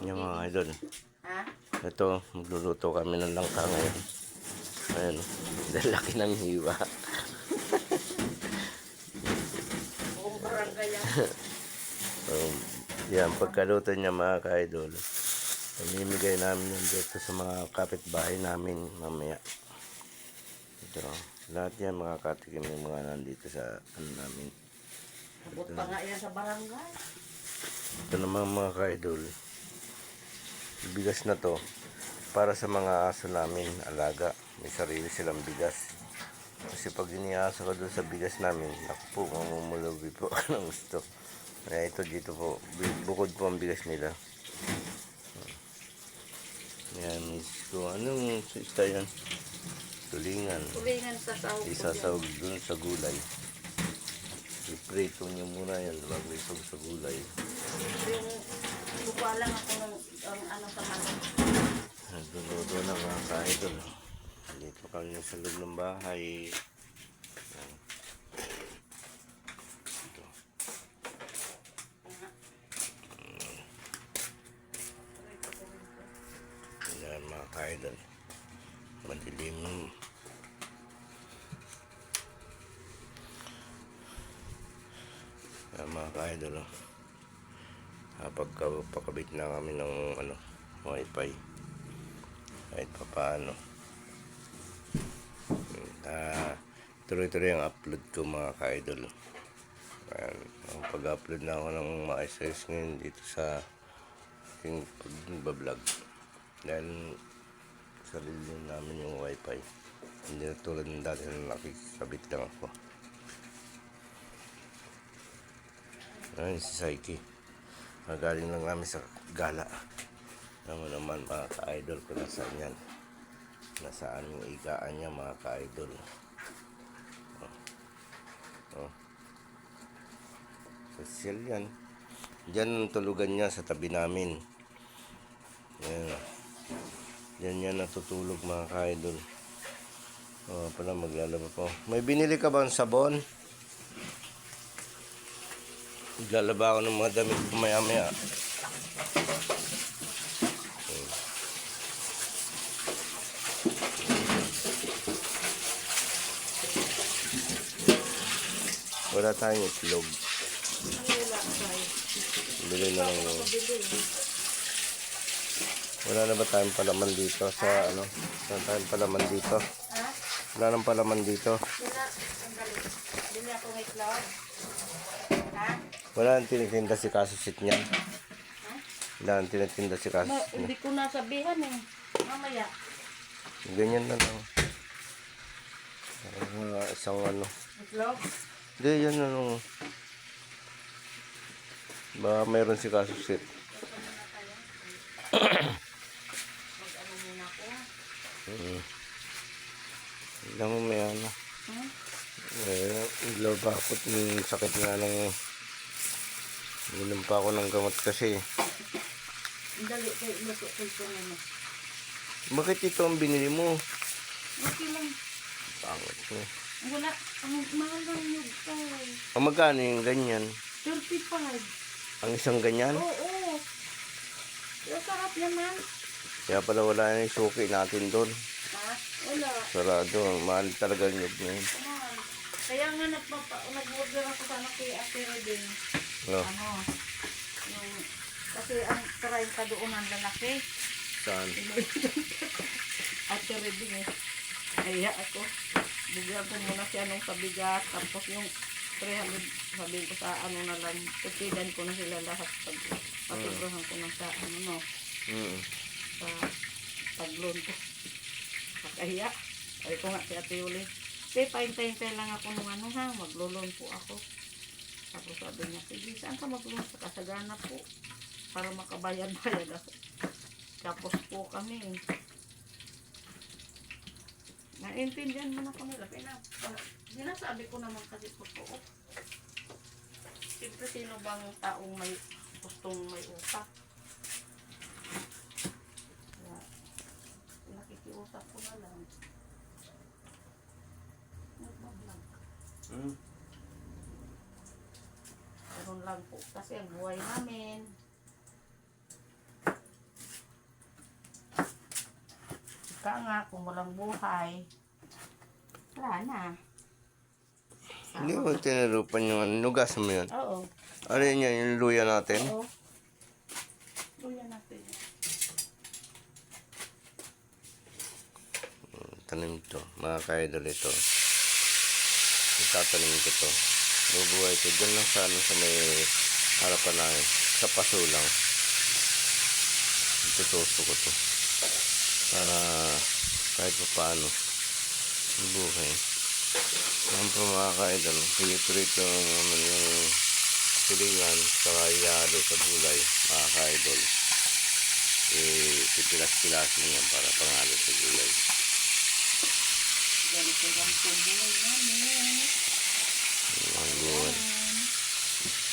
Yung mga idol. Ha? Ito, magluluto kami ng langka ngayon. Ayan, dahil laki ng hiwa. Buong barangay yan. Yan, pagkaluto niya mga ka-idol, pamimigay namin yun dito sa mga kapitbahay namin mamaya. Ito, lahat yan mga katikim yung mga nandito sa ano namin. Abot pa nga yan sa barangay. Ito naman mga ka-idol, bigas na to para sa mga aso namin, alaga. May sarili silang bigas. Kasi pag iniasa ko doon sa bigas namin, ako po, mamumulubi po ng gusto. Kaya ito dito po, bukod po ang bigas nila. Yan, miss ko. Anong sista yan? Tulingan. Tulingan sa sahog. Isasawag doon sa gulay. I-prito nyo muna yan bago isog sa gulay. Yung lupa lang ako ng ano sa manok. Nagluluto na mga ka-idol. Dito kami sa loob ng bahay. Yan. Ito. Yan mga ka-idol. Madilim. Yan mga ka-idol. Pagkabit na kami ng ano, wifi. Kahit pa paano. Tuloy-tuloy ang upload ko mga ka-idol. Pag-upload na ako ng maayos ngayon dito sa aking pag-vlog. Dahil sarili namin yung wifi. Hindi na tulad ng dati na nakikisabit lang ako. Ayun si Saiki. Magaling lang namin sa gala. Naman naman mga ka-idol kung nasaan yan. Nasaan yung igaan niya mga ka-idol. Social yan. Diyan ang tulugan niya sa tabi namin. Yan. Diyan yan natutulog mga ka-idol. Pala maglalaba po. May binili ka ba ng sabon? Maglalaba ako ng mga damit ko maya-maya. Wala tayong itlog. Bili na lang yun. Wala na ba tayong palaman dito sa ano? Wala tayong palaman dito. Wala nang palaman dito. Bili ako ng itlog. Ha? Wala nang tinitinda si Kasusit niya. Wala nang tinitinda si Kasusit niya. Hindi ko nasabihan eh. Mamaya. Ganyan na lang. Isang ano. Itlog? Hindi, yan ano. Ba mayroon si Kasusit. Mag-ano muna ko. Alam mo may ano. Labakot yung sakit nga ng inom pa ako ng gamot kasi. Dali kayo luto ko ito naman. Bakit ito ang binili mo? Okay lang. Pangit mo. Wala. Ang mahal lang yung tayo. Magkano yung ganyan? 35. Ang isang ganyan? Oo. Yung sarap naman. Kaya pala wala na yung suki natin doon. Ha? Wala. Sarado. Mahal talaga yung na yun. Mahal. Kaya nga nag-order ako sana kay Ate Reding. Oh. Ano? Yung, kasi ang tarayin ka doon ang lalaki. Saan? Ate Reding eh. Kaya ako. Bigyan ko muna siya nung sabigat. Tapos yung 300 sabihin ko sa ano na lang. Tutigan ko na sila lahat. Patubrahan ko na sa ano no. Sa taglon ko. Kakahiya. Sabi ko nga si Ate Yuli. Paintay lang ako nung ano ha. Maglulon po ako. Tapos sabi niya, sige saan ka maglulon? Sa Kasagana po. Para makabayad-bayad ako. Tapos po kami. Naintindihan mo na ko nila. Sinasabi ko naman kasi totoo. Siyempre sino bang taong may gustong may utak? Kaya nakikiutak ko na lang. Nagbablog. Ganun lang po. Kasi ang buhay namin. Ika nga, kung walang buhay, wala na. Hindi mo tinarupan yung ano. Nugasan mo yun. Oo. Ano yun yan? Yung luya natin? Oo. Luya natin. Tanim to. Mga ka-idol ito. Itatanim ko to. Bubuhay ko. Diyan lang sa ano sa may harapan namin. Sa paso lang. Itutuso ko to. Para kahit pa paano. Buhay. Yan po mga ka-idol. Pinipirito naman yung silingan sa yalo sa gulay. Mga ka-idol. Pipilas-pilasin yan para pangalo sa gulay. Ganito lang po buhay namin. Ang gulay.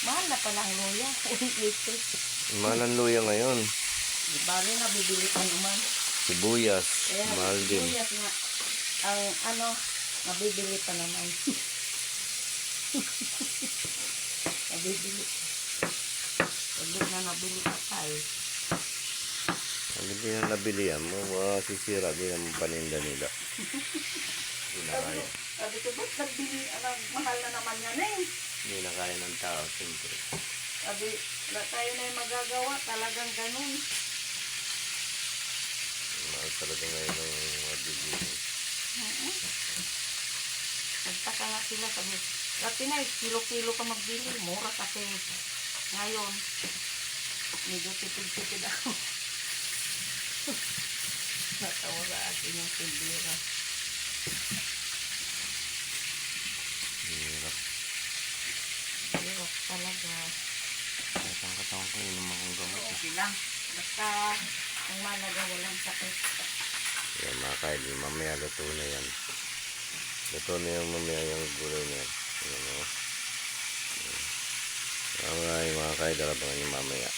Mahal na pala ang luya. 180. Mahal ang luya ngayon. Di bali na bibili pa naman. Sibuyas. Kaya Mahal din. sibuyas nga. Ang ano, mabibili pa naman. Mabibili. Pagod na nabili pa tayo. Ang hindi na nabili yan mo. Sisira din ang paninda nila. Hindi na kaya. Sabi ko, ba't nagbili? Mahal na naman yan eh. Hindi na kaya ng tao. Siyempre. Sabi, tayo na yung magagawa. Talagang ganun. Mahal talaga ngayon ang mabibili. Nagtaka nga sila. Sabi, dati na kilo-kilo ka magbili. Mura kasi ngayon. Medyo tipid-tipid ako. Natawa sa akin yung tindira. Hirap. Hirap talaga. Katang-katang ko yun naman kong gamot. Okay lang. Basta ang malaga walang sakit. Yan mga kaidol. Mamaya luto na yan. Luto na yung mamaya yung gulay na yan. Ayan o. Mga kaidol abangan yung mamaya.